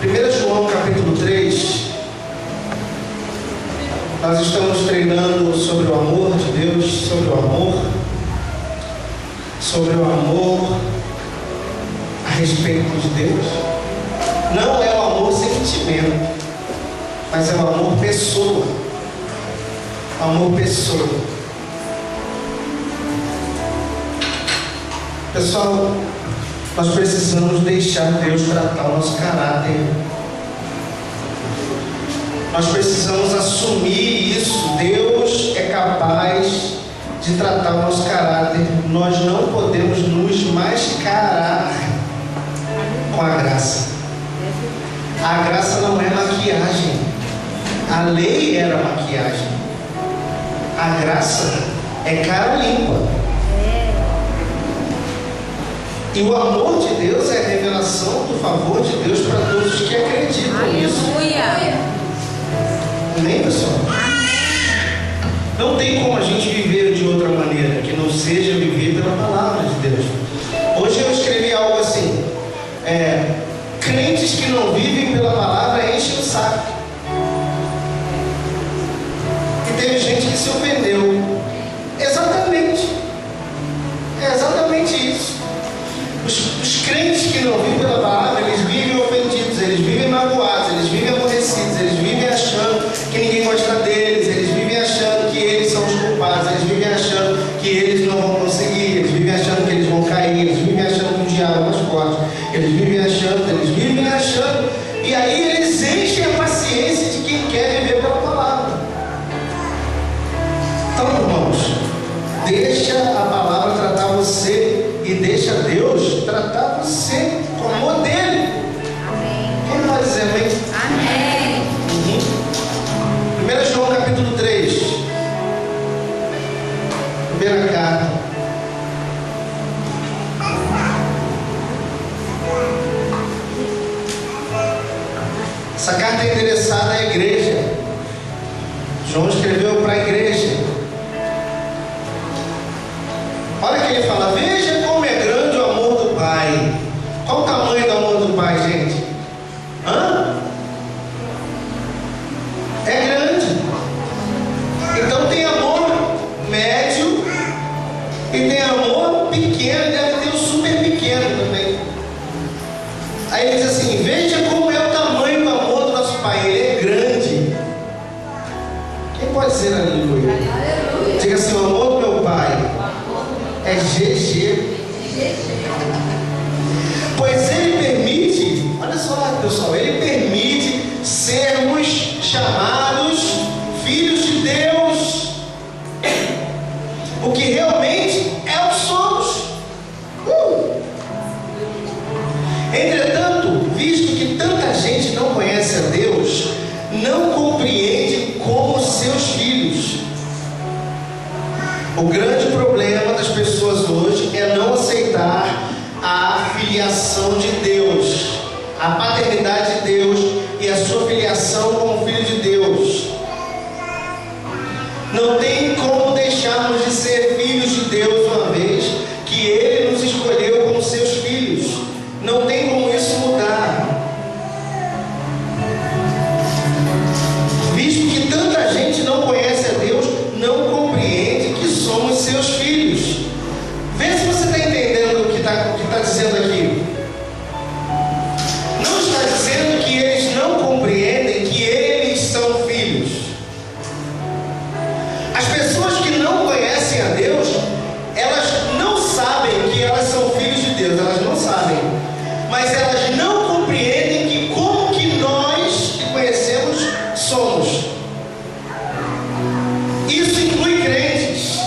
1 João capítulo 3, nós estamos treinando sobre o amor de Deus, sobre o amor a respeito de Deus. Não é o amor sentimento, mas é o amor pessoa. Amor pessoa. Pessoal, nós precisamos deixar Deus tratar o nosso caráter. Nós precisamos assumir isso. Deus é capaz de tratar o nosso caráter. Nós não podemos nos mascarar com a graça. A graça não é maquiagem. A lei era maquiagem. A graça é cara limpa. E o amor de Deus é a revelação do favor de Deus para todos os que acreditam nisso. Amém, pessoal? Não tem como a gente viver de outra maneira que não seja viver pela palavra de Deus. Hoje eu escrevi algo assim: crentes que não vivem pela palavra enchem o saco. E teve gente que se ofendeu. Exatamente. É exatamente isso. Os crentes que não vivem pela palavra, eles vivem ofendidos, eles vivem magoados, eles vivem aborrecidos, eles vivem achando que ninguém gosta deles, eles vivem achando que eles são os culpados, eles vivem achando que eles não vão conseguir, eles vivem achando que eles vão cair, eles vivem achando que o diabo é mais forte, eles vivem achando, e aí eles enchem a paciência de quem quer viver pela palavra. Então, irmãos, deixa a palavra tratar você e deixa Deus tratar você com o amor dele. Amém. Quem pode dizer amém? Amém. 1 João capítulo 3, primeira carta. Essa carta é endereçada à igreja. João escreveu para a igreja. Olha que ele fala: veja como é grande o amor do Pai. Qual o tamanho do amor do Pai, gente? É grande. Então tem amor médio e tem amor pequeno, e deve ter o super pequeno também. Aí ele diz assim: veja como é o tamanho do amor do nosso Pai. Ele é grande. Quem pode dizer aleluia? Aleluia. Diga assim: o amor do meu Pai é GG. Pois ele permite, olha só, pessoal, ele permite sermos chamados filhos de Deus, o que realmente é o que somos. Entretanto, visto que tanta gente não conhece a Deus, não compreende como seus filhos. O grande problema das pessoas hoje é não aceitar a filiação de Deus, a paternidade de Deus e a sua filiação como filho de Deus. Não tem como deixarmos de ser filhos de Deus uma vez que Ele nos escolheu como seus filhos. Não tem como isso mudar. Visto que tanta gente não conhece a Deus, não compreende que somos seus filhos. Vê se você está entendendo o que está dizendo aqui. Não está dizendo que eles não compreendem que eles são filhos. As pessoas que não conhecem a Deus, elas não sabem que elas são filhos de Deus. Elas não sabem. Mas elas não compreendem que como que nós que conhecemos somos. Isso inclui crentes.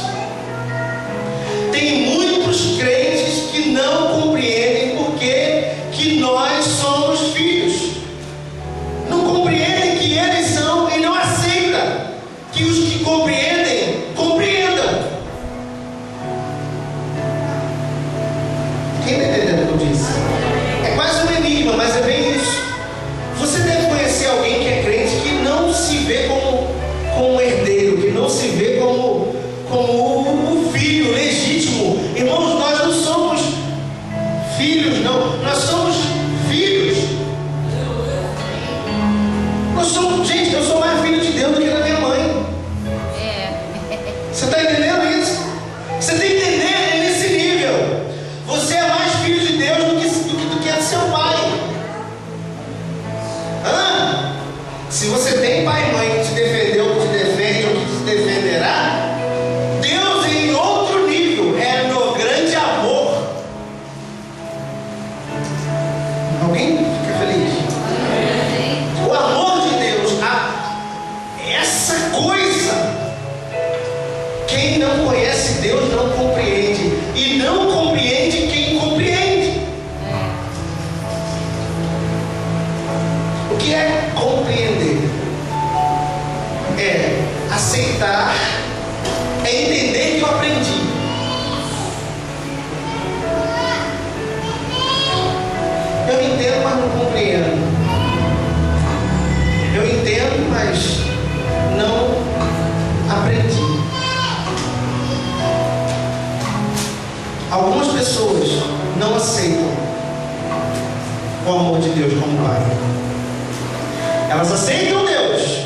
Tem muitos crentes que não compreendem porque que nós somos filhos. Não compreendem que eles são e não aceitam que os que compreendem, compreendam. Quem está entendendo o que eu disse? É quase um enigma Alguém fica feliz? O amor de Deus, essa coisa, quem não conhece Deus não compreende, e não compreende quem compreende. O que é compreender? É aceitar, é entender que eu aprendi. Eu entendo, mas não compreendo. Eu entendo, mas não aprendi. Algumas pessoas não aceitam o amor de Deus como Pai. Elas aceitam Deus.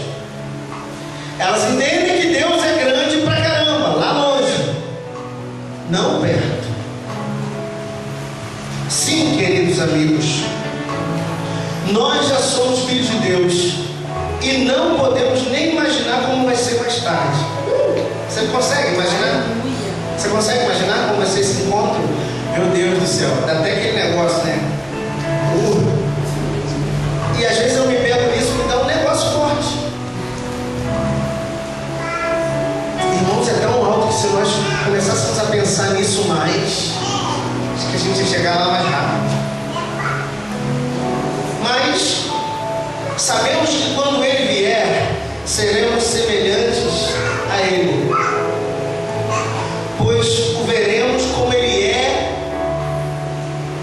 Elas entendem que Deus é grande pra caramba, lá longe, não perto. Sim, queridos amigos, nós já somos filhos de Deus e não podemos nem imaginar como vai ser mais tarde. Você consegue imaginar? Você consegue imaginar como vai ser esse encontro? Meu Deus do céu, dá até aquele negócio, né? E às vezes eu me pego nisso e me dá um negócio forte. Irmãos, é tão alto que se nós começássemos a pensar nisso mais, acho que a gente ia chegar lá mais rápido. Mas sabemos que quando Ele vier, seremos semelhantes a Ele, pois o veremos como Ele é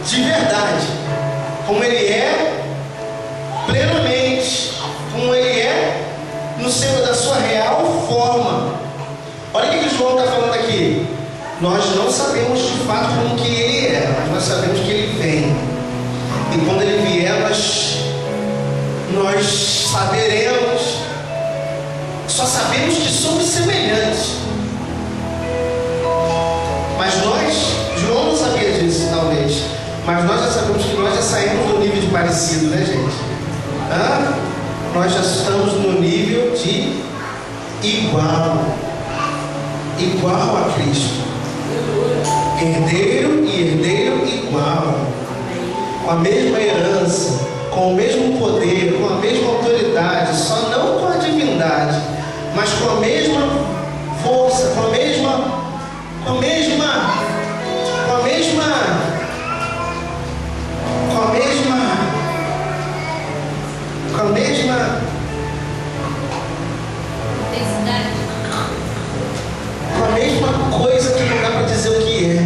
de verdade, como Ele é plenamente, como Ele é da sua real forma. Olha o que João está falando aqui. Nós não sabemos de fato como que Ele é, mas nós sabemos que Ele vem. E quando Ele vier, nós saberemos, só sabemos que somos semelhantes. Mas João não sabia disso, talvez, mas nós já sabemos que nós já saímos do nível de parecido, né, gente? Nós já estamos no nível de igual a Cristo, herdeiro e herdeiro igual, com a mesma herança, com o mesmo poder, com a mesma autoridade, só não com a divindade, mas com a mesma força, com a mesma coisa que não dá para dizer o que é.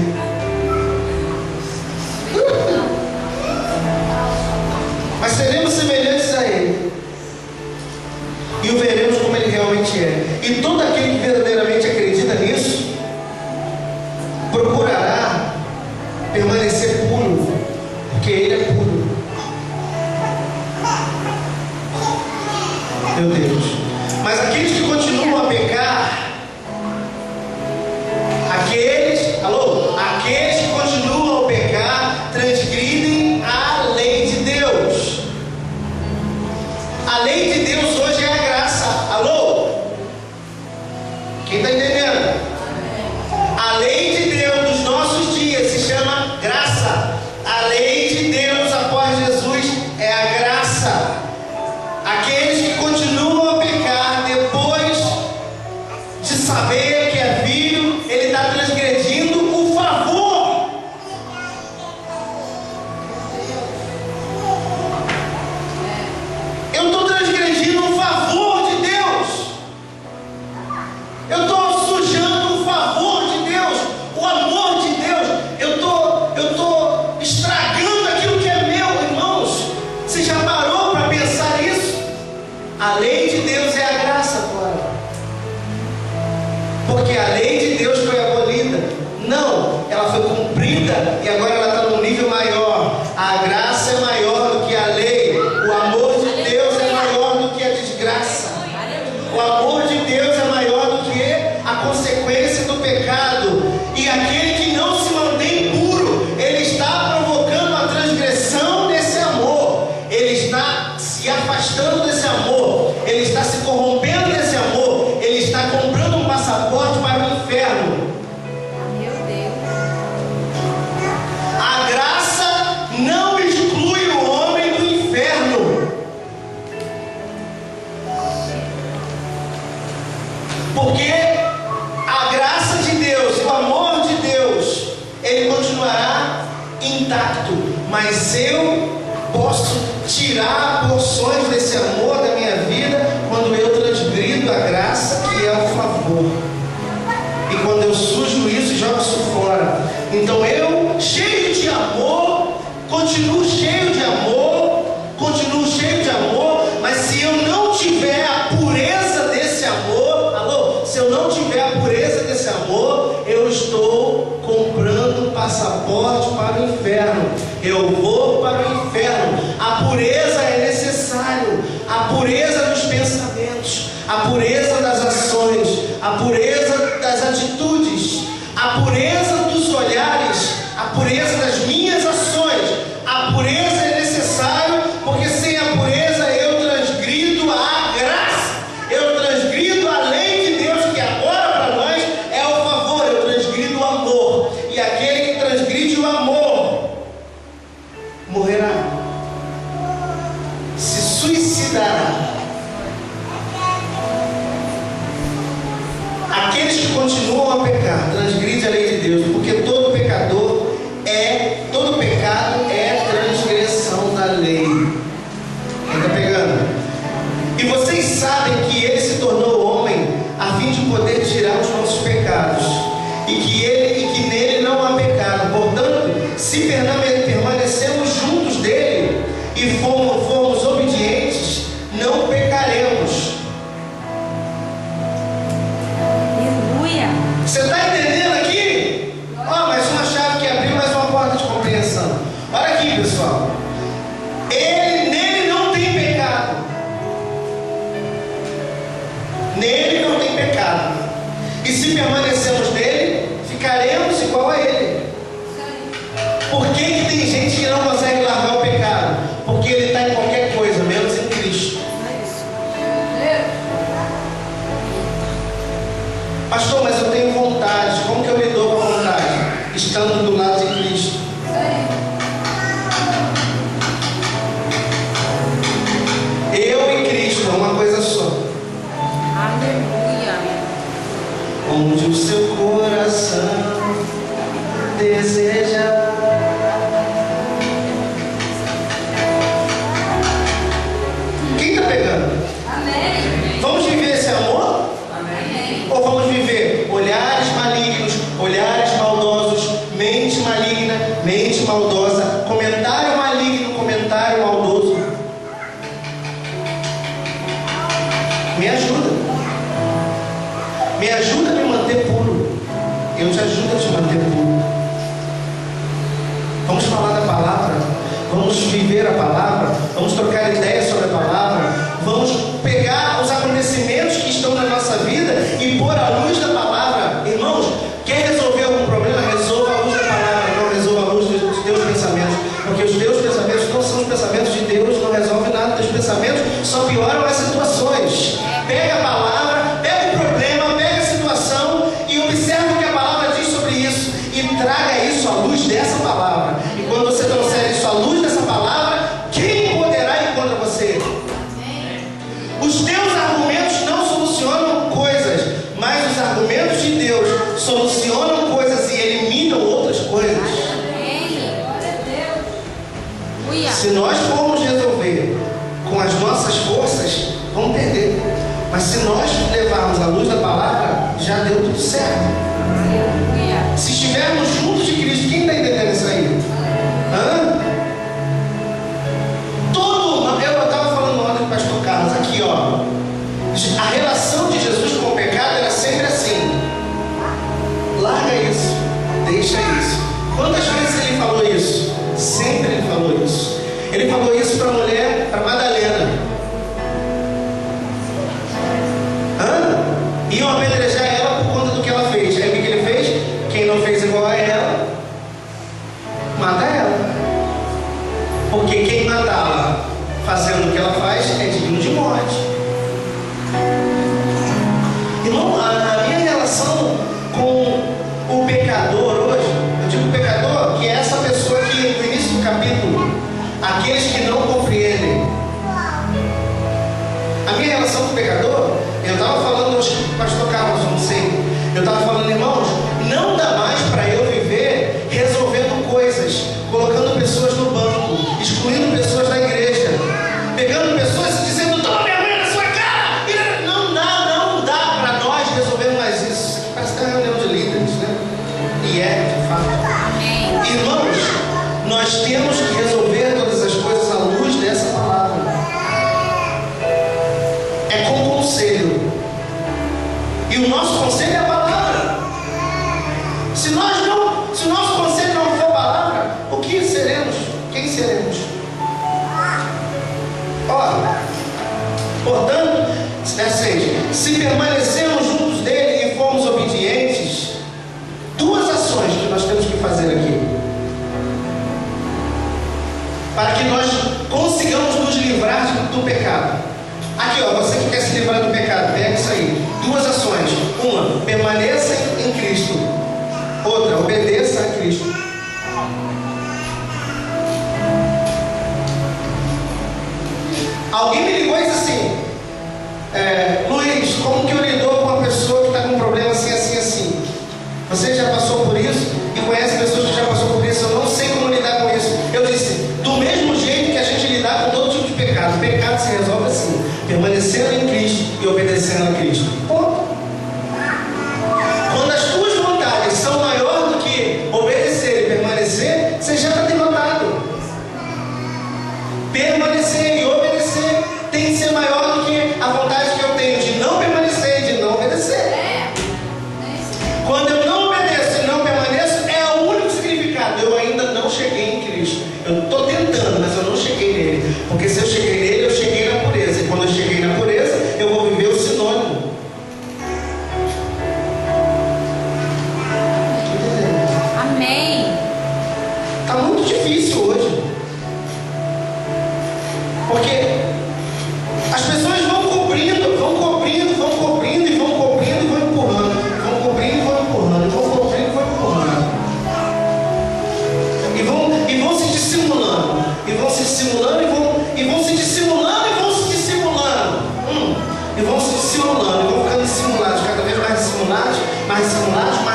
Mas seremos semelhantes a Ele e o veremos como Ele realmente é. E todo aquele que verdadeiramente acredita nisso procurará permanecer puro, porque Ele é puro. Meu Deus. Mas aqueles que continuam a pecar, aqueles que continuam a pecar transgridem a lei de Deus. A lei de Deus hoje é a graça. Alô? Quem está entendendo? A lei de Deus dos nossos dias se chama graça. A lei de Deus após Jesus é a graça. Aqueles que continuam a pecar depois de saber que é filho, ele está transgredindo o favor. Eu estou transgredindo o favor de Deus. Eu estou sujando o favor de Deus, o amor de Deus. Eu estou estragando aquilo que é meu, irmãos. Você já parou para pensar isso? A lei de Deus é a graça agora. Porque a lei de Deus foi abolida. Não, ela foi cumprida e agora ela está num nível maior. A graça é maior do que a lei. O amor de Deus é maior do que a desgraça. O amor de Deus é maior do que a consequência do pecado. E aquele que não se mantém puro, ele está provocando a transgressão desse amor. Ele está se afastando desse amor. Ele está se corrompendo desse amor. Ele está comprando um passaporte para o inferno. Meu Deus. A graça não eu posso tirar porções desse amor da minha vida quando eu transgrido a graça que é o favor. E quando eu sujo isso, jogo isso fora. Então eu, cheio de amor, continuo cheio de amor, mas se eu não tiver a pureza desse amor, se eu não tiver a pureza desse amor, eu estou comprando passaporte para o inferno. Eu vou para o inferno. A pureza é necessário. A pureza dos pensamentos, a pureza das ações, a pureza das atitudes, a pureza dos olhares, a pureza das minhas ações. A pureza é necessário, porque sem a pureza eu transgrido a graça, eu transgrido a lei de Deus, que agora para nós é o favor, eu transgrido o amor. E aquele que transgride o amor morrerá, se suicidará. Aqueles que continuam a pecar, transgride a lei de Deus, porque todo pecado é transgressão da lei. Quem está pegando? E vocês sabem que ele se tornou homem a fim de poder tirar os nossos pecados, e que nele não há pecado. Portanto, se permanecemos juntos dele e formos obedientes, não pecaremos. Você está entendendo aqui? Mais uma chave que abriu, mais uma porta de compreensão. Olha aqui, pessoal. Nele não tem pecado. Nele não tem pecado. E se permanecemos nele, ficaremos igual a ele. Por que tem gente que não consegue largar o pecado? Porque ele está em qualquer coisa, menos em Cristo. Pastor, mas eu tenho vontade. Como que eu lido com a vontade? Estando do lado de Cristo. Eu e Cristo é uma coisa só. Aleluia. Onde o seu coração deseja. Quem está pegando? Amém. Vamos viver esse amor? Amém. Ou vamos viver olhares malignos, olhares maldosos, mente maligna, mente maldosa, comentário maligno, comentário maldoso? Me ajuda. Me ajuda a me manter puro. Eu te ajudo a te manter puro. Vamos falar da palavra. Vamos viver a palavra. Vamos trocar ideias sobre a palavra. Vamos pegar os acontecimentos que estão na nossa vida e pôr a luz da palavra. Irmãos, quer resolver algum problema? Resolva a luz da palavra, não resolva a luz dos teus pensamentos. Porque os teus pensamentos não são os pensamentos de Deus, não resolve nada. Os teus pensamentos só pioram as situações. Pega a palavra, pega o problema, pega a situação e observa o que a palavra diz sobre isso e traga isso à luz dessa palavra. E quando você trouxer isso à luz dessa palavra, quem poderá ir contra você? Os teus argumentos não solucionam coisas, mas os argumentos de Deus solucionam coisas e eliminam outras coisas. Se nós formos resolver com as nossas forças, vamos perder. Mas se nós levarmos a luz da palavra, já deu tudo certo. Se estivermos juntos de Cristo, quem está entendendo isso aí? Eu estava falando ontem com o pastor Carlos aqui, ó. A relação de Jesus com o pecado era sempre assim: larga isso, deixa isso. Quantas vezes ele falou isso? Sempre ele falou isso. Ele falou isso para a mulher, para Madalena. Iam apedrejar ela por conta do que ela fez. Aí o que ele fez? Quem não fez igual a ela, mata ela. Porque quem matá-la fazendo o que ela faz é digno de morte. Irmão, a minha relação com o pecador hoje, eu digo pecador, que é essa pessoa que no início do capítulo, aqueles que não compreendem. A minha relação com o pecador, eu estava falando, acho que o pastor Carlos, não sei, eu estava falando, irmãos, não dá mais para eu viver resolvendo coisas, colocando pessoas no banco, para que nós consigamos nos livrar do pecado. Aqui, ó, você que quer se livrar do pecado, pega isso aí. Duas ações. Uma, permaneça em Cristo. Outra, obedeça a Cristo. Alguém me ligou e disse assim: Luiz, como que eu lido com uma pessoa que está com um problema assim, assim, assim? Você já passou por isso e conhece pessoas que já passaram por isso? Eu não sei como lidar com isso. Eu disse: do mesmo jeito que a gente lidar com todo tipo de pecado, o pecado se resolve assim, permanecendo em Cristo e obedecendo a Cristo. Ponto. Quando as tuas vontades são maiores do que obedecer e permanecer, você já está derrotado. Permanecer e obedecer tem que ser maior do que a vontade que eu tenho de não permanecer e de não obedecer. Quando eu não obedeço e não permaneço, é o único significado. Eu ainda não cheguei em Cristo. Eu estou tentando, mas eu não cheguei nele. Porque se eu cheguei nele, eu cheguei na pureza. E quando eu cheguei na pureza, eu vou viver o sinônimo. Amém. Está muito difícil hoje. Porque as pessoas vão cobrindo e vão empurrando. Vão cobrindo e vão empurrando. E vão se dissimulando. E vão se dissimulando e vão se dissimulando. E vão ficando dissimulados, cada vez mais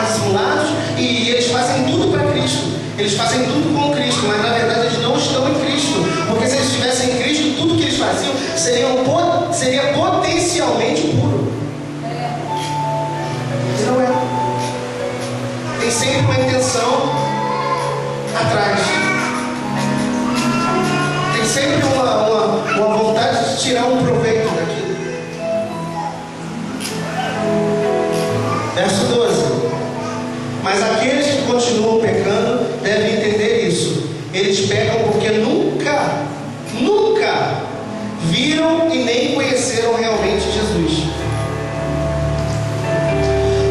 dissimulados. E eles fazem tudo para Cristo. Eles fazem tudo com Cristo, mas na verdade eles não estão em Cristo. Porque se eles estivessem em Cristo, tudo que eles faziam seria potencialmente puro. E não é. Tem sempre uma intenção atrás. Tem sempre uma vontade de tirar um proveito daquilo. Verso 12. Mas aqueles que continuam pecando devem entender isso. Eles pecam porque nunca viram e nem conheceram realmente Jesus.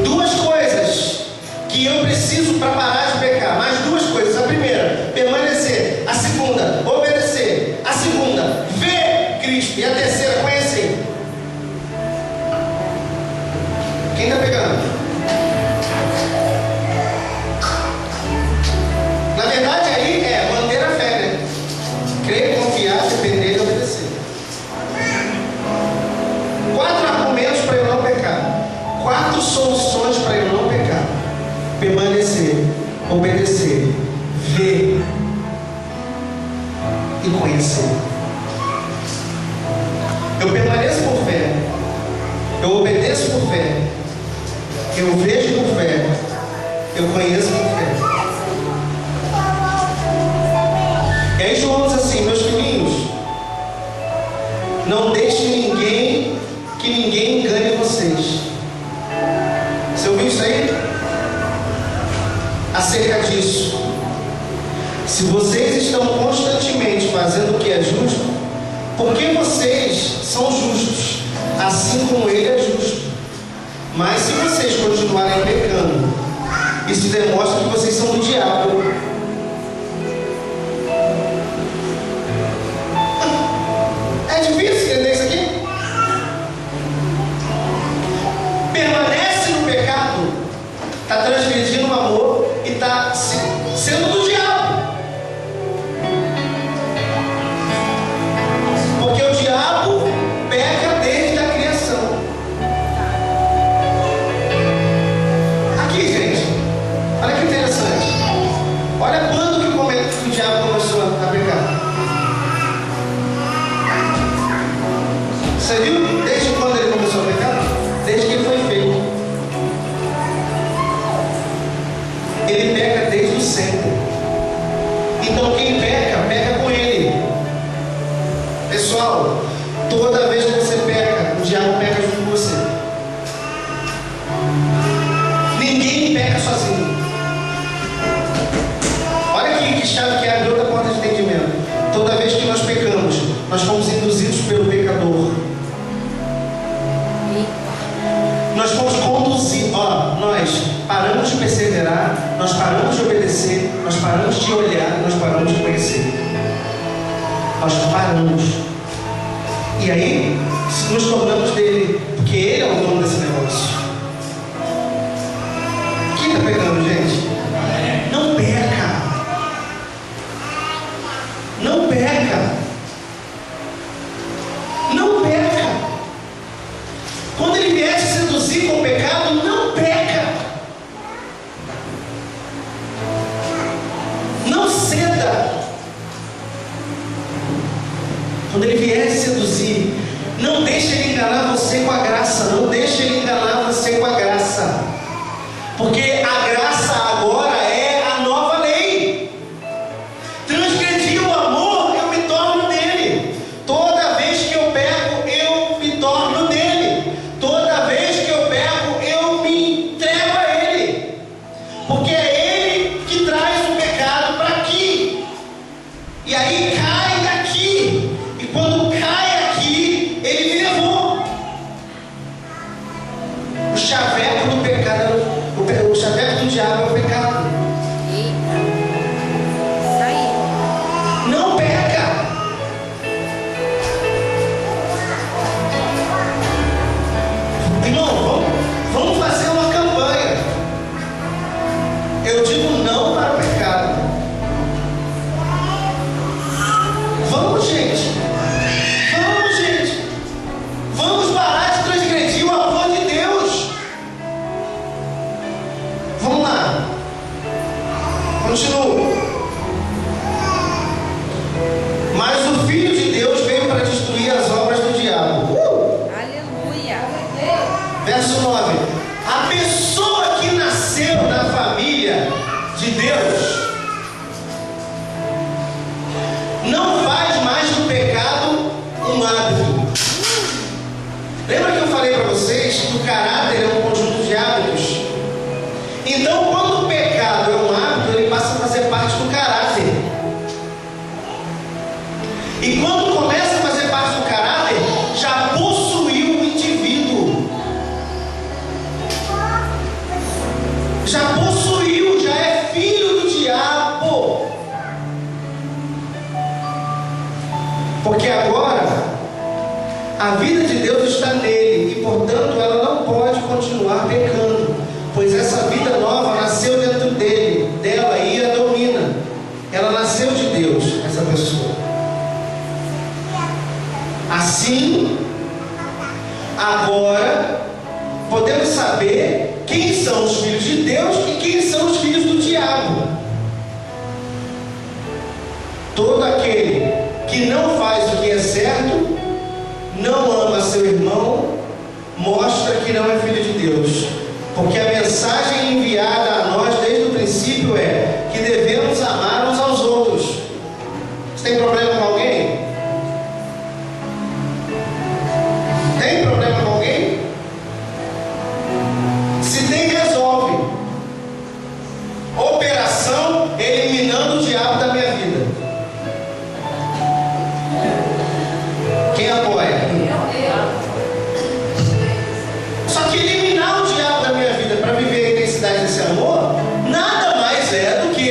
Duas coisas que eu preciso para parar de pecar. Mais duas coisas. A primeira, permanecer. A segunda, obedecer. A segunda, ver Cristo. E a terceira, conhecer. Quem está pegando? Na verdade aí é manter a fé, né? Crer, confiar, depender e obedecer. 4 argumentos para eu não pecar. 4 soluções para eu não pecar: permanecer, obedecer, ver e conhecer. Eu permaneço por fé, eu obedeço por fé, eu vejo por fé, eu conheço por fé. E aí João diz assim: meus filhinhos, não deixem que ninguém engane vocês. Você ouviu isso aí? Acerca disso, se vocês estão constantemente fazendo o que é justo, porque vocês são justos, assim como ele é justo. Mas se vocês continuarem pecando, isso demonstra que vocês são do diabo. É difícil entender isso aqui? Permanece no pecado, está transgredindo o amor e está sendo do diabo. Porque o diabo peca desde a criação. Aqui, gente, olha que interessante. Olha quando que o diabo começou a pecar. Você viu? Desde quando ele começou a pecar? Desde que ele foi feito. Ele peca desde o sempre. Então quem peca, peca com ele. Pessoal, toda vez que você peca, o diabo peca junto com você. Ninguém peca sozinho. Olha aqui que chave que abre outra porta de entendimento. Toda vez que nós pecamos, nós fomos induzidos pelo pecador. Nós fomos conduzidos, nós paramos de perseverar, nós paramos de obedecer, nós paramos de olhar, nós paramos de conhecer. nós paramos. E aí, nos tornamos dele, porque ele é o dono desse negócio. Quem está pegando, gente? Não peca. Não peca. Não peca. Quando ele vier te seduzir com o pecado, não peca. Não ceda. Quando ele vier te seduzir, não deixe ele enganar você com a graça. Não deixe ele enganar você com a graça. Porque a graça agora é a nova lei. Transgredi o amor, eu me torno dele. Toda vez que eu pego, eu me torno dele. Toda vez que eu pego, eu me entrego a ele. Porque é ele que traz o pecado para aqui. E aí cai daqui. E quando cai aqui, ele me levou. O chaveco do pecado, o chaveco do diabo é o pecado. Eita. Isso aí. Não peca. Irmão, vamos fazer uma campanha. Eu digo não para o pecado. Vamos, gente. Vamos, gente. Vamos parar de transgredir o amor de Deus. Vamos lá. Continua. Mas o Filho de Deus veio para destruir as obras do diabo. Aleluia. Verso 9. A pessoa que nasceu na família de Deus não faz mais do pecado um hábito. Lembra que eu falei para vocês que o caráter é um conjunto de hábitos? Então, quando o pecado é um hábito, ele passa a fazer parte do caráter. E quando começa a fazer parte do caráter, já possuiu o indivíduo. Já possuiu, já é filho do diabo. Porque agora a vida de Deus está nele e, portanto, ela não pode continuar pecando, pois essa vida nova nasceu dentro dele, dela, e a domina. Ela nasceu de Deus, essa pessoa. Assim, agora podemos saber quem são os filhos de Deus e quem são os filhos do diabo. Todo aquele que não faz o que é certo, não ama seu irmão, mostra que não é filho de Deus. Porque a mensagem enviada a nós desde o princípio é que devemos amar uns aos outros. Você tem problema com alguém? Tem problema com alguém? Se tem, resolve. Operação eliminando o diabo da minha vida. Quem apoia? Só que eliminar o diabo da minha vida para viver a intensidade desse amor, nada mais é do que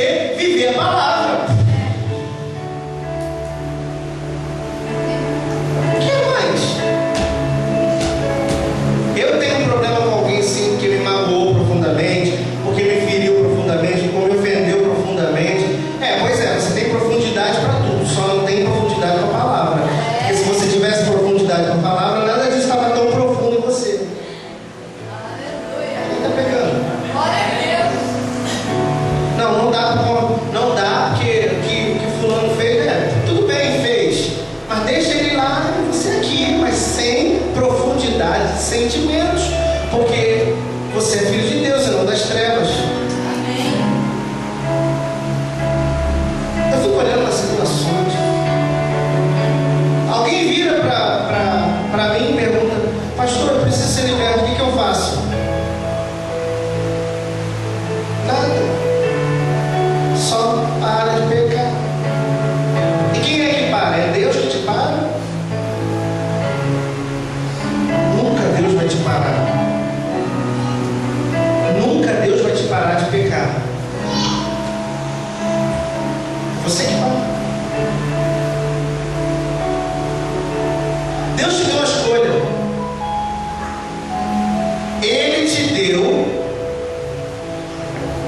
Deus te deu a escolha. Ele te deu,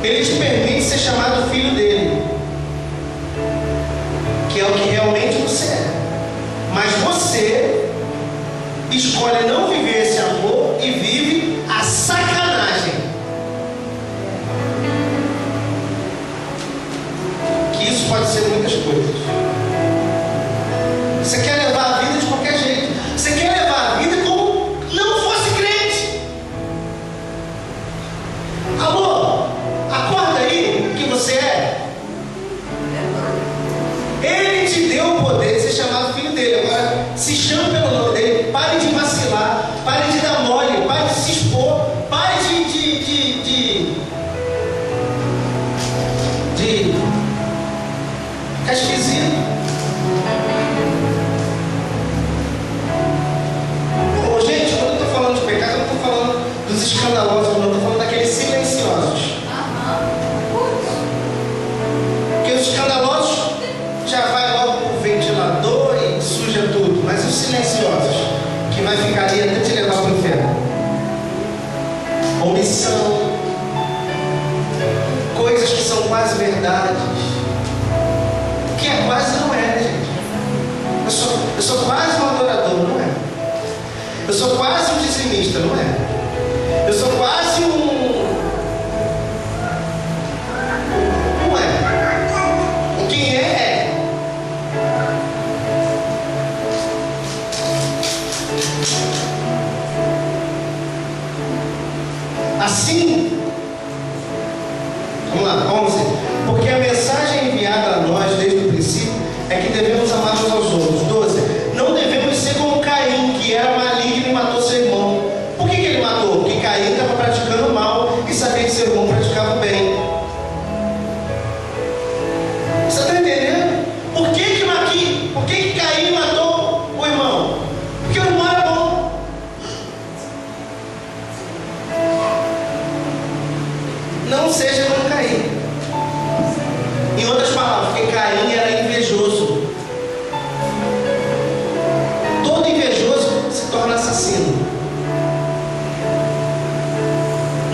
Ele te permite ser chamado filho dele, que é o que realmente você é. Mas você escolhe não viver esse amor e vive a sacanagem. Que isso pode ser muitas coisas. Você quer levar a vida de qualquer jeito. Você quer levar a vida como não fosse crente. Alô, acorda aí que você é. Ele te deu o poder de ser chamado filho dele. Agora, se chame pelo nome dele. Pare de vacilar. Pare de dar mole. Pare de se expor. Pare de ficar esquisito. Ô, gente, quando eu estou falando de pecado, eu não estou falando dos escandalosos, não. Eu estou falando daqueles silenciosos. Porque os escandalosos já vai logo pro ventilador e suja tudo. Mas os silenciosos, que vai ficar ali até te levar para o inferno. Omissão, coisas que são quase verdades, que é quase não é, né, gente? Eu sou quase um adorador, não é? Eu sou quase um dizimista, não é? Eu sou quase não é? Quem é? Assim, vamos lá, 11. Porque a mensagem enviada a nós desde o princípio é que devemos amar uns aos outros. 12. Não devemos ser como Caim, que era maligno e matou seu irmão. Por que ele matou? Porque Caim estava praticando o mal e sabia que seu irmão praticava o bem. Você está entendendo? Por que Caim matou o irmão? Porque o irmão era bom. Não seja como Caim. Em outras palavras, porque Caim era invejoso. Todo invejoso se torna assassino.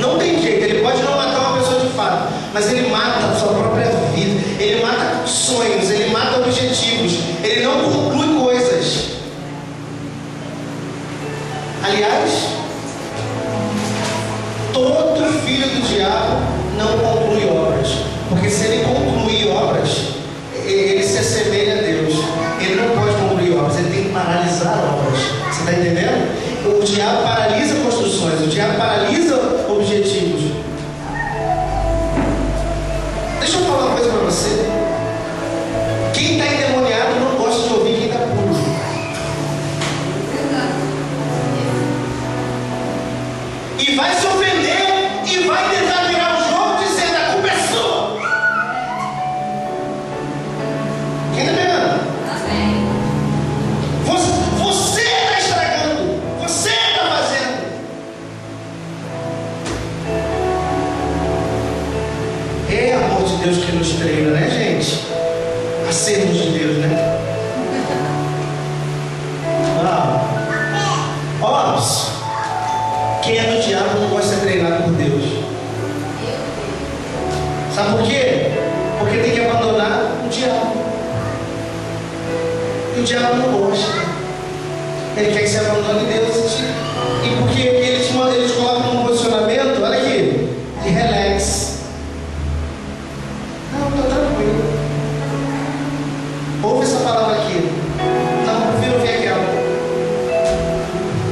Não tem jeito, ele pode não matar uma pessoa de fato, mas ele mata a sua própria vida, ele mata sonhos, ele mata objetivos, ele não conclui coisas. Aliás, todo filho do diabo não conclui obras, porque se ele concluir obras, ele se assemelha a Deus. Ele não pode concluir obras, ele tem que paralisar obras. Você está entendendo? O diabo paralisa construções, o diabo paralisa objetivos. Deixa eu falar uma coisa para você. Quem está endemoniado não gosta de ouvir quem está puro. E vai se ofender e vai tentar virar o jogo dizendo a culpa é sua. Quem está pegando? Você está estragando. Você está fazendo. É amor de Deus que nos treina, né, gente? A sermos de Deus, né? Ó, quem é do diabo não gosta de ser treinado por Deus. Sabe por quê? Porque tem que abandonar o diabo. E o diabo não gosta. Ele quer que você abandone Deus. E porque ele te coloca num posicionamento, olha aqui, de relax. Não, está tranquilo. Ouve essa palavra aqui. Não, prefiro ouvir aquela.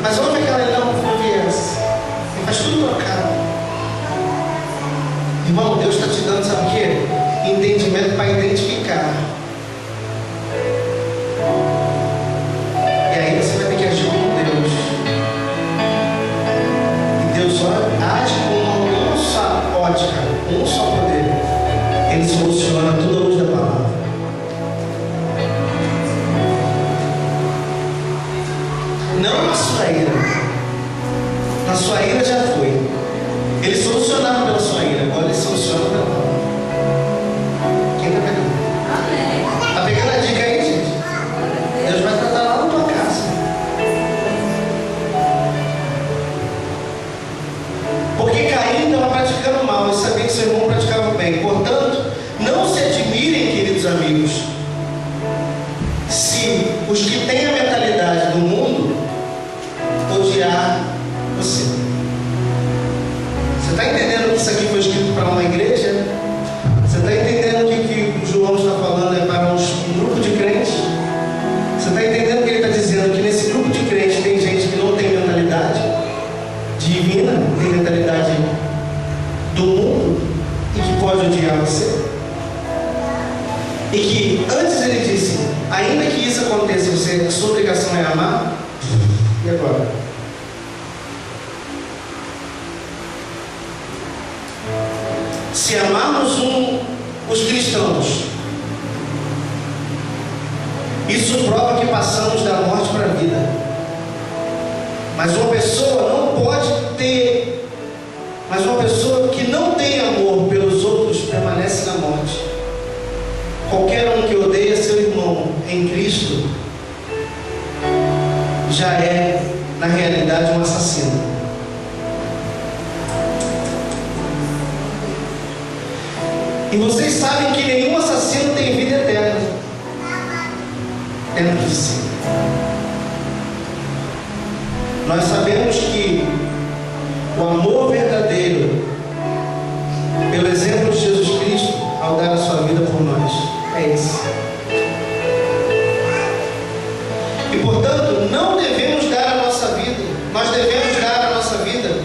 Mas ouve aquela, não, prefiro ouvir essa. Ele faz tudo trocado. Irmão, Deus está te dando, sabe o quê? Entendimento para identificar. E aí você vai ter que agir como Deus. E Deus só age com uma só ótica, um só poder. Ele soluciona tudo à luz da palavra. Não na sua ira. Na sua ira já foi. Ele solucionava pela sua ira, agora ele soluciona pela palavra. Quem está pegando? Está pegando a dica aí, gente? Deus vai tratar lá na tua casa. se os que têm a mentalidade do mundo odiar você. Você está entendendo que isso aqui foi escrito para uma igreja? Você está entendendo que o João está falando é para um grupo de crentes? Você está entendendo que ele está dizendo que nesse grupo de crentes tem gente que não tem mentalidade divina, tem mentalidade do mundo e que pode odiar você? E que antes ele disse, ainda que isso aconteça, a sua obrigação é amar. E agora? Se amarmos os cristãos, isso prova que passamos da morte para a vida. Mas uma pessoa não pode ter, mas uma pessoa que não tem amor pelos outros permanece na morte. Qualquer um que odeia seu irmão em Cristo já é, na realidade, um assassino. E vocês sabem que nenhum assassino tem vida eterna dentro de si. Nós sabemos que o amor verdadeiro, pelo exemplo de Jesus Cristo, ao dar a sua vida por nós, é esse. E portanto, não devemos dar a nossa vida, nós devemos dar a nossa vida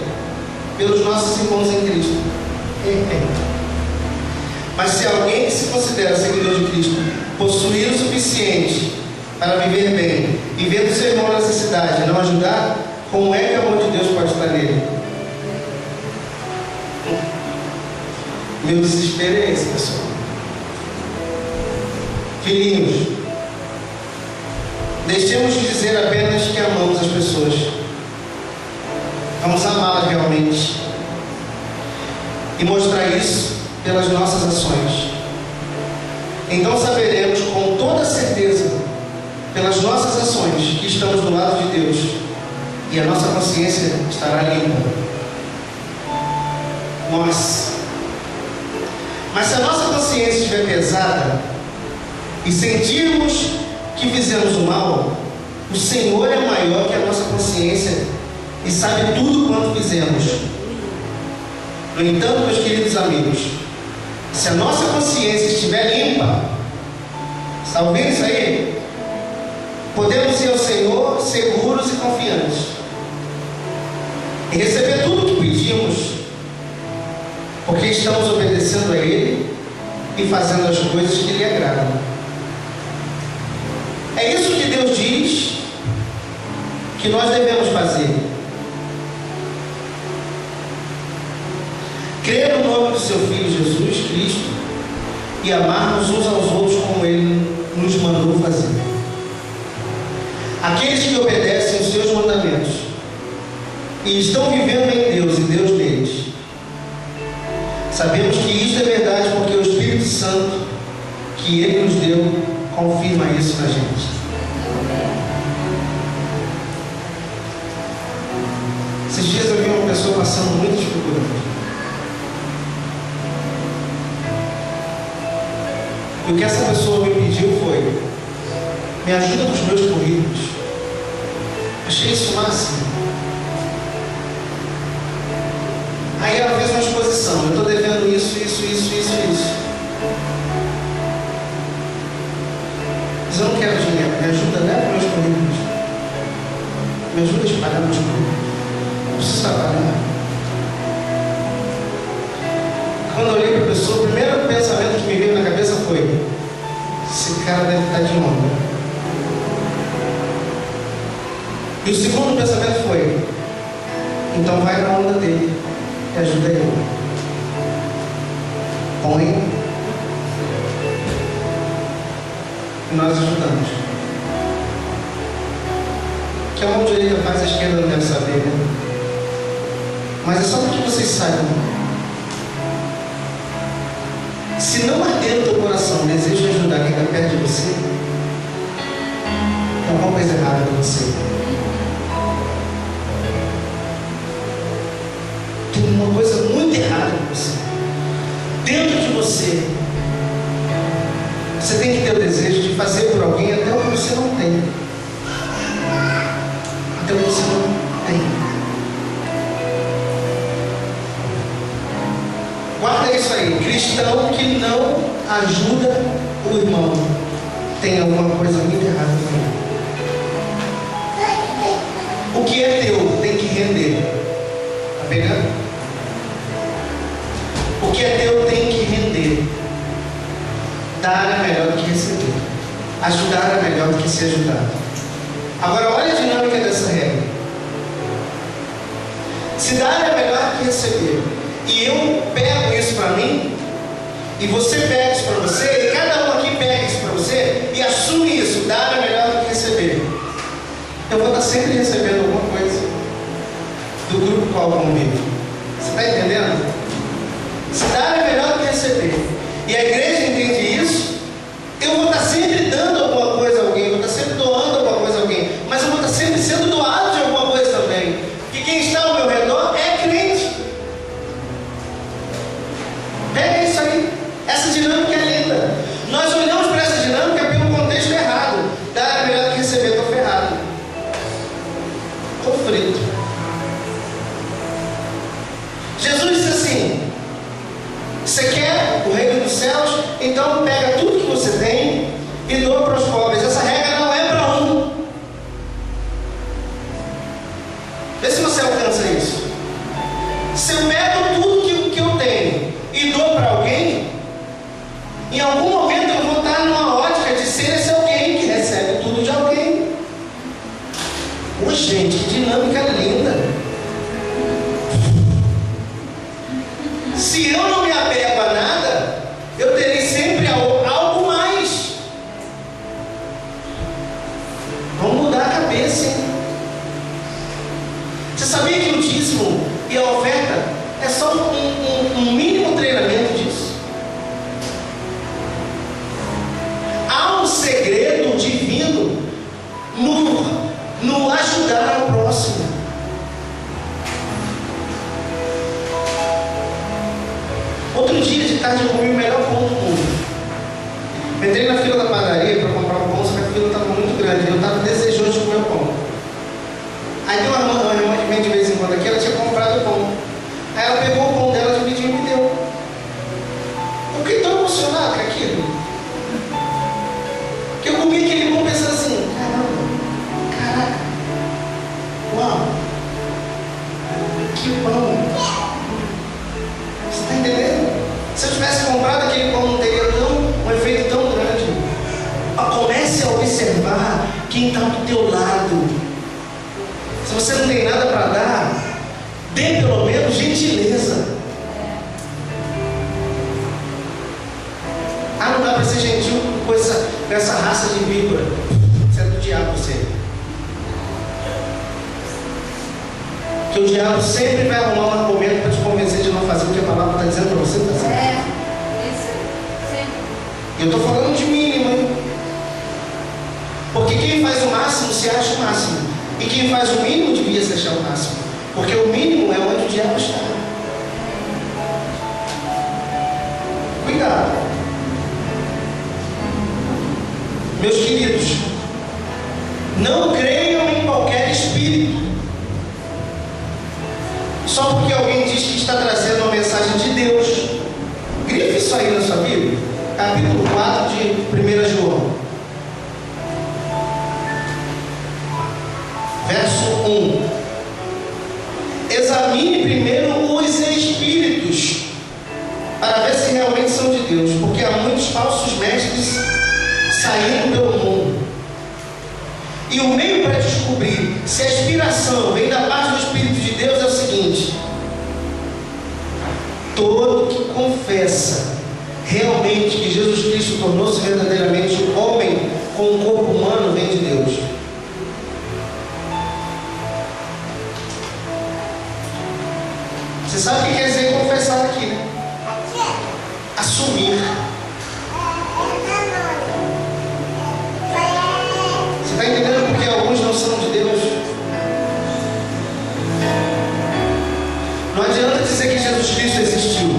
pelos nossos irmãos em Cristo. Mas se alguém que se considera seguidor de Cristo possuir o suficiente para viver bem e ver o seu irmão na necessidade e não ajudar, como é que o amor de Deus pode estar nele? Meu desespero é esse, pessoal. Filhinhos, deixemos de dizer apenas que amamos as pessoas. Vamos amá-las realmente e mostrar isso pelas nossas ações. Então saberemos com toda certeza, pelas nossas ações, que estamos do lado de Deus e a nossa consciência estará limpa. Mas se a nossa consciência estiver pesada e sentirmos que fizemos o mal, o Senhor é maior que a nossa consciência e sabe tudo quanto fizemos. No entanto, meus queridos amigos, se a nossa consciência estiver limpa, está ouvindo isso aí? Podemos ir ao Senhor seguros e confiantes e receber tudo o que pedimos, porque estamos obedecendo a Ele e fazendo as coisas que lhe agradam. É isso que Deus diz que nós devemos fazer. Crer no nome do seu Filho Jesus Cristo e amarmos uns aos outros como Ele nos mandou fazer. Aqueles que obedecem os seus mandamentos e estão vivendo em Deus e Deus neles, sabemos que isto é verdade porque o Espírito Santo que Ele nos deu confirma isso na gente. Esses dias eu vi uma pessoa passando muita dificuldade. E o que essa pessoa me pediu foi: me ajuda nos meus currículos. Achei isso máximo. Aí ela fez uma exposição: eu estou devendo isso. Mas eu não quero dinheiro, me ajuda, leva meus currículos. Me ajuda a espalhar meus currículos. Eu preciso trabalhar. Quando eu olhei para a pessoa, o primeiro pensamento que me veio na cabeça foi: esse cara deve estar de onda. E o segundo pensamento foi: então vai na onda dele e ajuda ele. Põe e nós ajudamos. Que a mão direita faz, a esquerda não deve saber, né? Mas é só para que vocês saibam. Se não arder no teu coração o desejo de ajudar quem está perto de você, tem alguma coisa errada com você. Tem uma coisa muito errada com você. Dentro de você, você tem que ter o desejo de fazer por alguém até o que você não tem. ajuda o irmão, tem alguma coisa muito errada com ele. O que é teu tem que render. Está pegando? O que é teu tem que render. Dar é melhor do que receber. Ajudar é melhor do que ser ajudado. Agora olha a dinâmica dessa regra. Se dar é melhor do que receber, e eu pego isso para mim, e você pega isso para você, e cada um aqui pega isso para você, e assume isso, dar é melhor do que receber, eu vou estar sempre recebendo alguma coisa do grupo qual eu convivo. Você está entendendo? Se dar é melhor do que receber, e a igreja entende isso, eu vou estar sempre dando alguma coisa a alguém, eu vou estar sempre doando alguma coisa a alguém, mas eu vou estar sempre sendo doado de alguma coisa também, porque quem está ao meu redor é crente. Pega isso aí, essa dinâmica é linda. Nós olhamos para essa dinâmica pelo contexto errado. Dar é melhor do que receber, estou ferrado, estou frito. Jesus disse assim: você quer o reino dos céus? Então pega tudo que você tem e doa para os pobres. Essa regra não é para um. Vê se você alcança isso. Se eu pego tudo que eu tenho e dou para alguém, em algum momento eu vou estar numa ótica de ser esse alguém que recebe tudo de alguém. Ô gente, que dinâmica linda. Se eu não me apego a nada, eu terei sempre algo mais. Vamos mudar a cabeça, hein? Você sabia que o dízimo e a oferta é só um mínimo treinamento disso? Há um segredo divino no ajudar ao próximo. Outro dia de tarde eu comi o melhor pão do mundo. Entrei na fila da padaria para comprar um pão, só que a fila estava muito grande. Eu estava desejoso de comer o pão. Aí tem uma irmã que vem de vez em quando aqui, ela tinha comprado o pão. Aí ela pegou o pão dela, dividiu e me deu. Eu fiquei tão emocionado com aquilo, que eu comi aquele pão pensando assim: caraca, uau, que pão. Você está entendendo? Se eu tivesse comprado aquele pão, não teria um efeito tão grande. Comece a observar quem está do teu lado. Se você não tem nada para dar, dê pelo menos gentileza. Ah, não dá para ser gentil com essa raça de víbora. Você é do diabo, você. Porque o diabo sempre vai arrumar um argumento para te convencer de não fazer o que a palavra está dizendo para você fazer. Isso. Sim. E eu estou falando de mínimo, hein? Porque quem faz o máximo se acha o máximo. E quem faz o mínimo devia se achar o máximo. Porque o mínimo é onde o diabo está. Cuidado. Meus queridos, não creiam em qualquer espírito. Só porque alguém diz que está trazendo uma mensagem de Deus. Grife isso aí na sua Bíblia. Capítulo 4 de 1 João. Verso 1. Examine primeiro os espíritos, para ver se realmente são de Deus, porque há muitos falsos mestres saindo pelo mundo. E o meio para descobrir se a inspiração vem da parte do Espírito de Deus é o seguinte: todo que confessa realmente que Jesus Cristo tornou-se verdadeiramente homem com um corpo humano vem de Deus. Você sabe o que quer dizer confessar aqui, né? Assumir. Você está entendendo porque alguns não são de Deus? Não adianta dizer que Jesus Cristo existiu.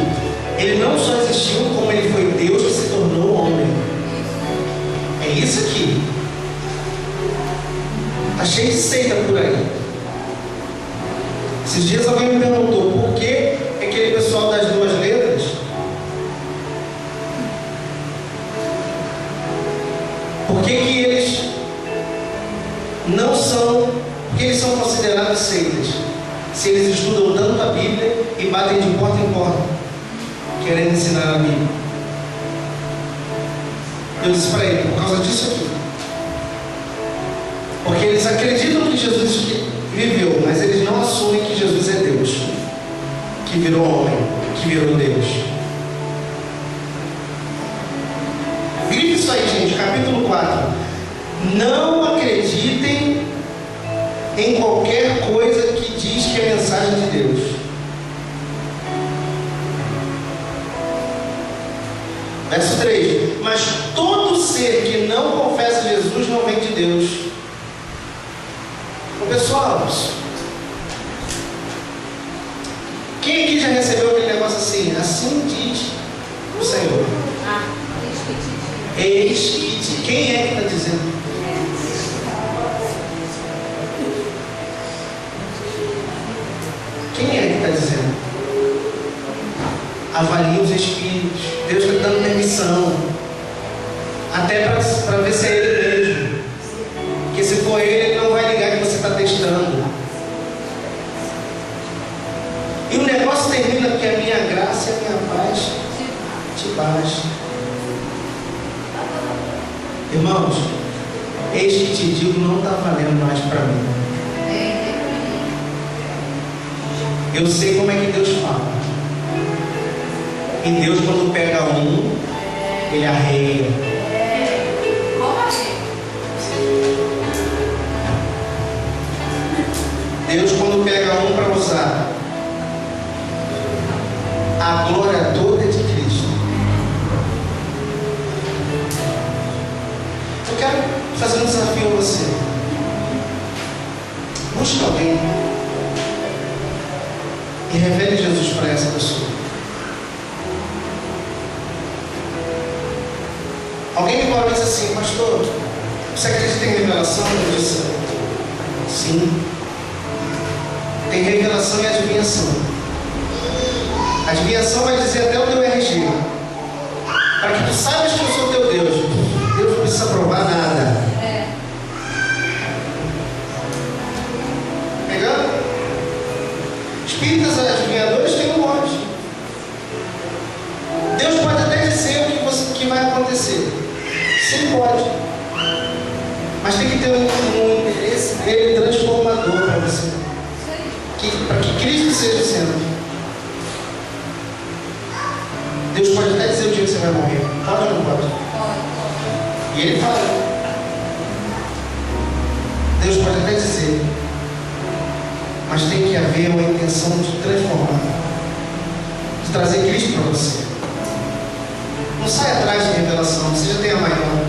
Ele não só existiu, como ele foi Deus que se tornou homem. É isso aqui. Está cheio de seita por aí. Esses dias alguém me perguntou por que aquele pessoal das duas letras não são, porque eles são considerados seitas, se eles estudam tanto a Bíblia e batem de porta em porta, querendo ensinar a Bíblia. Eu disse para ele, por causa disso aqui. Porque eles acreditam que Jesus viveu, mas eles não assumem que Jesus é Deus, que virou homem, que virou Deus. Grite isso aí, gente, capítulo 4. Não acreditem em qualquer coisa que diz que é mensagem de Deus. Verso 3. Mas todo ser que não confessa Jesus não vem de Deus. Ô, pessoal, quem aqui já recebeu aquele negócio assim? Assim diz o Senhor. Eis que te... Quem é que está dizendo? Quem é que está dizendo? Avalie os espíritos. Deus está dando permissão. Até para ver se é Ele mesmo. Porque se for Ele não vai ligar que você está testando. E o negócio termina porque a minha graça e a minha paz te basta. Irmãos, eis que te digo, não está valendo mais para mim. Eu sei como é que Deus fala. E Deus, quando pega um, Ele arreia. Deus, quando pega um para usar, a glória toda é de Cristo. Eu quero fazer um desafio a você. Busque alguém e revele Jesus para essa pessoa. Alguém me parou e disse assim: pastor, você acredita em revelação? Eu disse: sim. Tem revelação e adivinhação. Adivinhação vai dizer até o teu RG, para que tu saibas que eu sou teu Deus. Deus não precisa provar nada. Pegando? Espíritas adivinhadores têm um monte. Deus pode até dizer o que vai acontecer. Sim, pode. Mas tem que ter um interesse dele transformador para você. Para que Cristo seja o centro. Deus pode até dizer o dia que você vai morrer. Pode ou não pode? E Ele fala. Deus pode até dizer. Mas tem que haver uma intenção de transformar. De trazer Cristo para você. Não sai atrás de revelação. Você já tem a maior.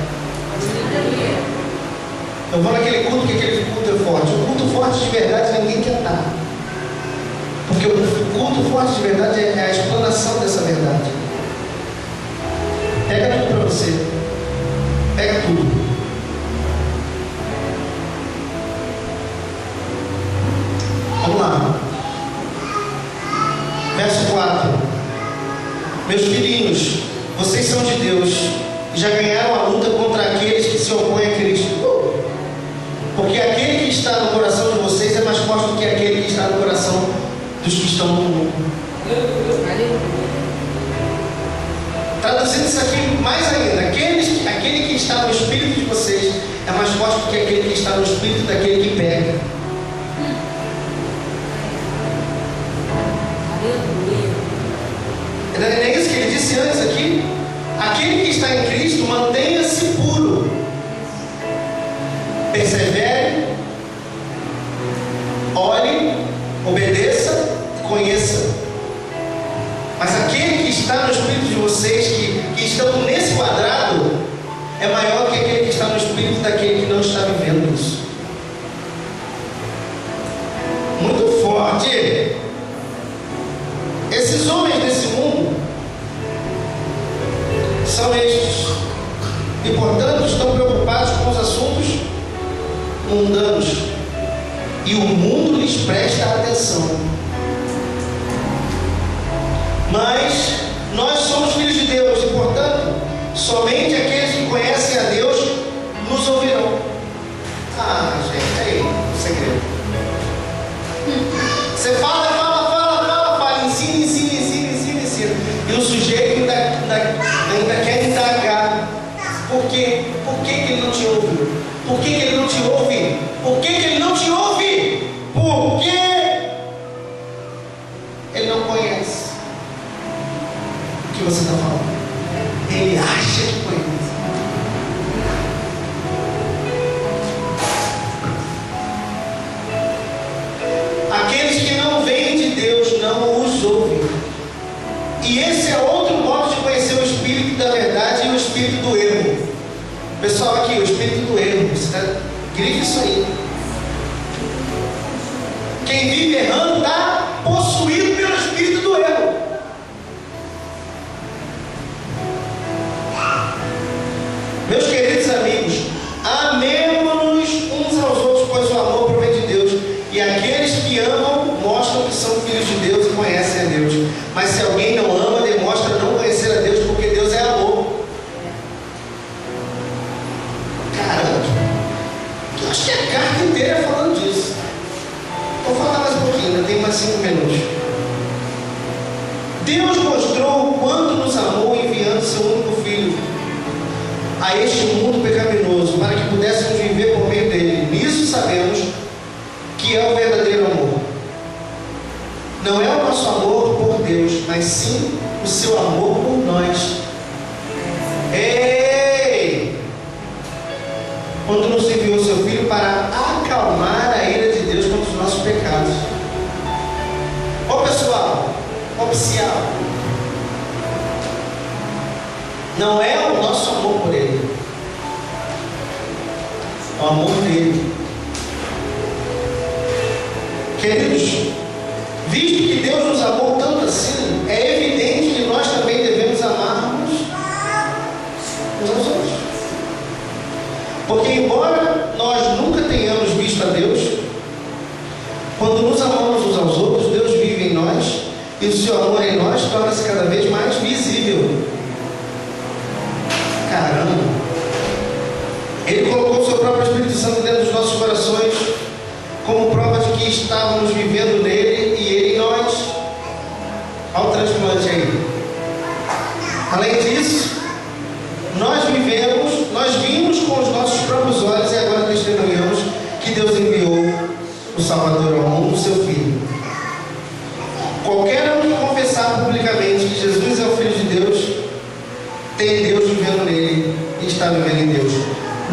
Eu vou naquele culto que aquele culto é forte. O culto forte de verdade ninguém quer estar. Porque o culto forte de verdade é a explanação dessa verdade. Pega tudo para você. Pega tudo. Vamos lá. Verso 4. Meus filhinhos, vocês são de Deus e já ganharam a luta contra aqueles que se opõem a Cristo. Porque aquele que está no coração de vocês é mais forte do que aquele que está no coração dos que estão no mundo. Traduzindo isso aqui mais ainda, aquele que está no espírito de vocês é mais forte do que aquele que está no espírito daquele que pega. Não é isso que ele disse antes aqui? Aquele que está em Cristo, mantenha-se puro. Persevere, ore, obedeça, conheça. Mas aquele que está no espírito de vocês, que estão nesse quadrado, é maior que aquele que está no espírito daquele que não está vivendo isso. Muito forte. Esses homens desse mundo são estes, e portanto estão preocupados com os assuntos mundanos, e o mundo lhes presta atenção. Mas nós somos filhos de Deus, e portanto somente aqueles que conhecem a Deus nos ouvirão. Ah, gente, Segredo. Você fala, ensina. E o sujeito ainda quer indagar. Por quê? Por que ele não te ouve? Por que ele não te ouve? Por que ele não te ouve? Porque ele não conhece o que você está falando. Ele acha que conhece. Aqueles que não vêm de Deus não os ouvem. E esse é outro modo de conhecer o espírito da verdade e o espírito do erro. Pessoal, aqui, o espírito do erro. Grife isso aí. Quem vive errando está possuído pelo espírito do erro. Meus queridos amigos, amemo-nos uns aos outros, pois o amor provém de Deus. E aqueles que amam mostram que são filhos de Deus e conhecem a Deus. Mas se alguém não ama, demonstra não conhecer a Deus, porque Deus é amor. Caramba, eu acho que a carta inteira é falando disso. Vou falar mais um pouquinho, ainda tem mais 5 minutos. Deus mostrou o quanto nos amou enviando seu único filho a este mundo pecaminoso, para que pudéssemos viver por meio dele. Nisso sabemos que é o verdadeiro amor. Não é o nosso amor por Deus, mas sim o seu amor por nós. Ei! Quando nos enviou seu filho para acalmar a ira de Deus contra os nossos pecados. Ó pessoal, oficial. Não é o nosso amor por ele, o amor dele. Queridos, visto que Deus nos amou tanto assim, é evidente que nós também devemos amar-nos uns aos outros. Porque embora nós nunca tenhamos visto a Deus, quando nos amamos uns aos outros, Deus vive em nós e o seu amor em nós torna-se cada vez mais visível. Caramba! Ele colocou o seu próprio Espírito Santo dentro dos nossos corações como prova de que estávamos vivendo nele e ele em nós. Olha o transplante aí. Além disso, nós vimos com os nossos próprios olhos e agora testemunhamos que Deus enviou o Salvador ao mundo, seu Filho. Qualquer um que confessar publicamente que Jesus é o Filho de Deus, tem Deus vivendo nele e está vivendo em Deus.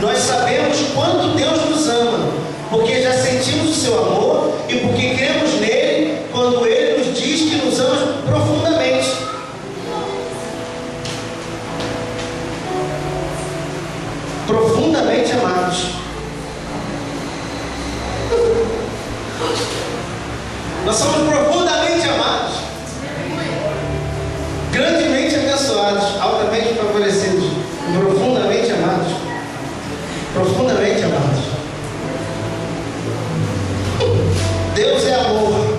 Nós sabemos quanto Deus nos ama, porque já sentimos o seu amor e porque cremos nele quando ele nos diz que nos ama profundamente. Profundamente amados. Nós somos profundamente amados, grandemente abençoados, altamente favorecidos, profundamente amados. Profundamente amados. Deus é amor.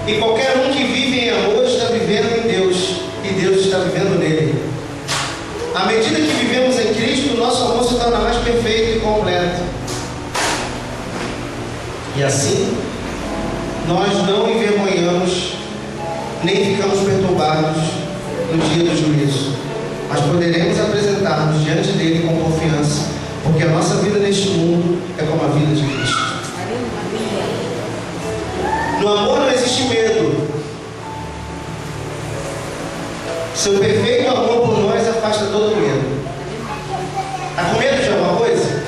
E qualquer um que vive em amor está vivendo em Deus. E Deus está vivendo nele. À medida que vivemos em Cristo, o nosso amor se torna mais perfeito e completo. E assim, nós não envergonhamos, nem ficamos perturbados no dia do juízo. Mas poderemos apresentar-nos diante dele com confiança, porque a nossa vida neste mundo é como a vida de Cristo. No amor não existe medo. Seu perfeito amor por nós afasta todo medo. Está com medo de alguma coisa?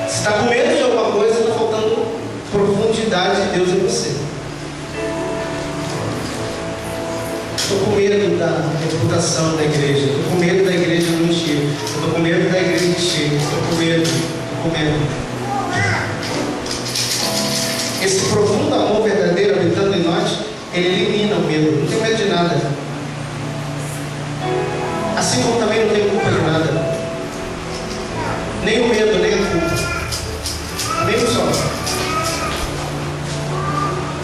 Se está com medo de alguma coisa, está faltando profundidade de Deus em você. Estou com medo da reputação da igreja. Estou com medo da igreja não encher. Estou com medo da igreja encher. Estou com medo. Esse profundo amor verdadeiro habitando em nós, ele elimina o medo. Não tenho medo de nada. Assim como também não tenho culpa de nada. Nem o medo, nem a culpa. Nem o só.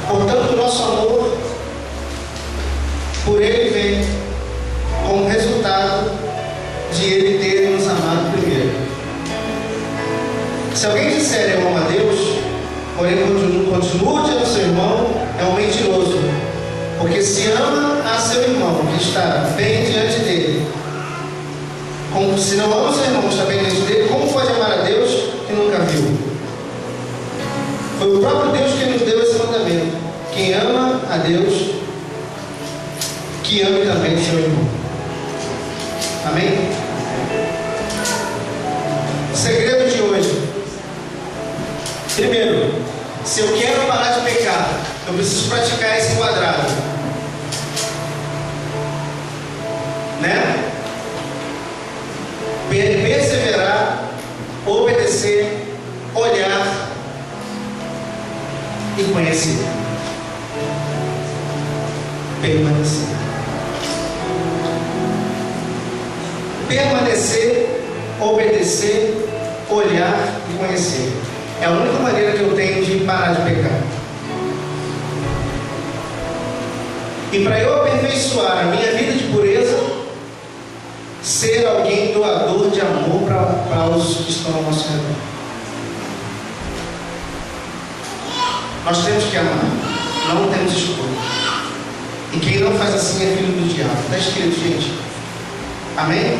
Portanto, o nosso amor por ele vem como resultado de ele ter nos amado primeiro. Se alguém disser eu amo a Deus, porém continua odiando seu irmão, é um mentiroso. Porque se ama a seu irmão que está bem diante dele, como se não ama seu irmão que está bem diante dele, como pode amar a Deus que nunca viu? Foi o próprio Deus que nos deu esse mandamento. Quem ama a Deus, que ame também seu irmão. Amém? O segredo de hoje. Primeiro, se eu quero parar de pecar, eu preciso praticar esse quadrado. Né? Perseverar, obedecer, olhar e conhecer. Permanecer. Permanecer, obedecer, olhar e conhecer. É a única maneira que eu tenho de parar de pecar. E para eu aperfeiçoar a minha vida de pureza, ser alguém doador de amor para os que estão ao nosso redor. Nós temos que amar, não temos escolha. E quem não faz assim é filho do diabo. Está escrito, gente. Amém?